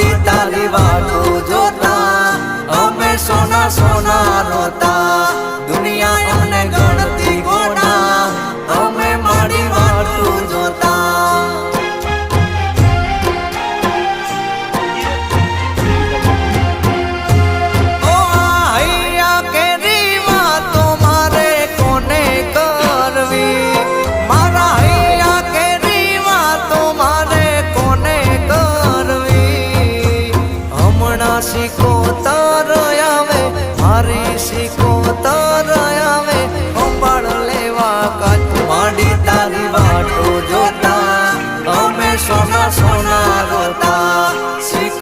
માડી તારી વાતો જોતા અમે સોના સોના રોતા દુનિયા અમને ગણતી ગોડા અમે માડી વાતો જોતા ઓ હૈયા કેરી વાતો મારે કોને કરવી મારા હૈયા કેરી વાતો મારે કોને કરવી હમણાં શીખો તાર આવે મારી શીખો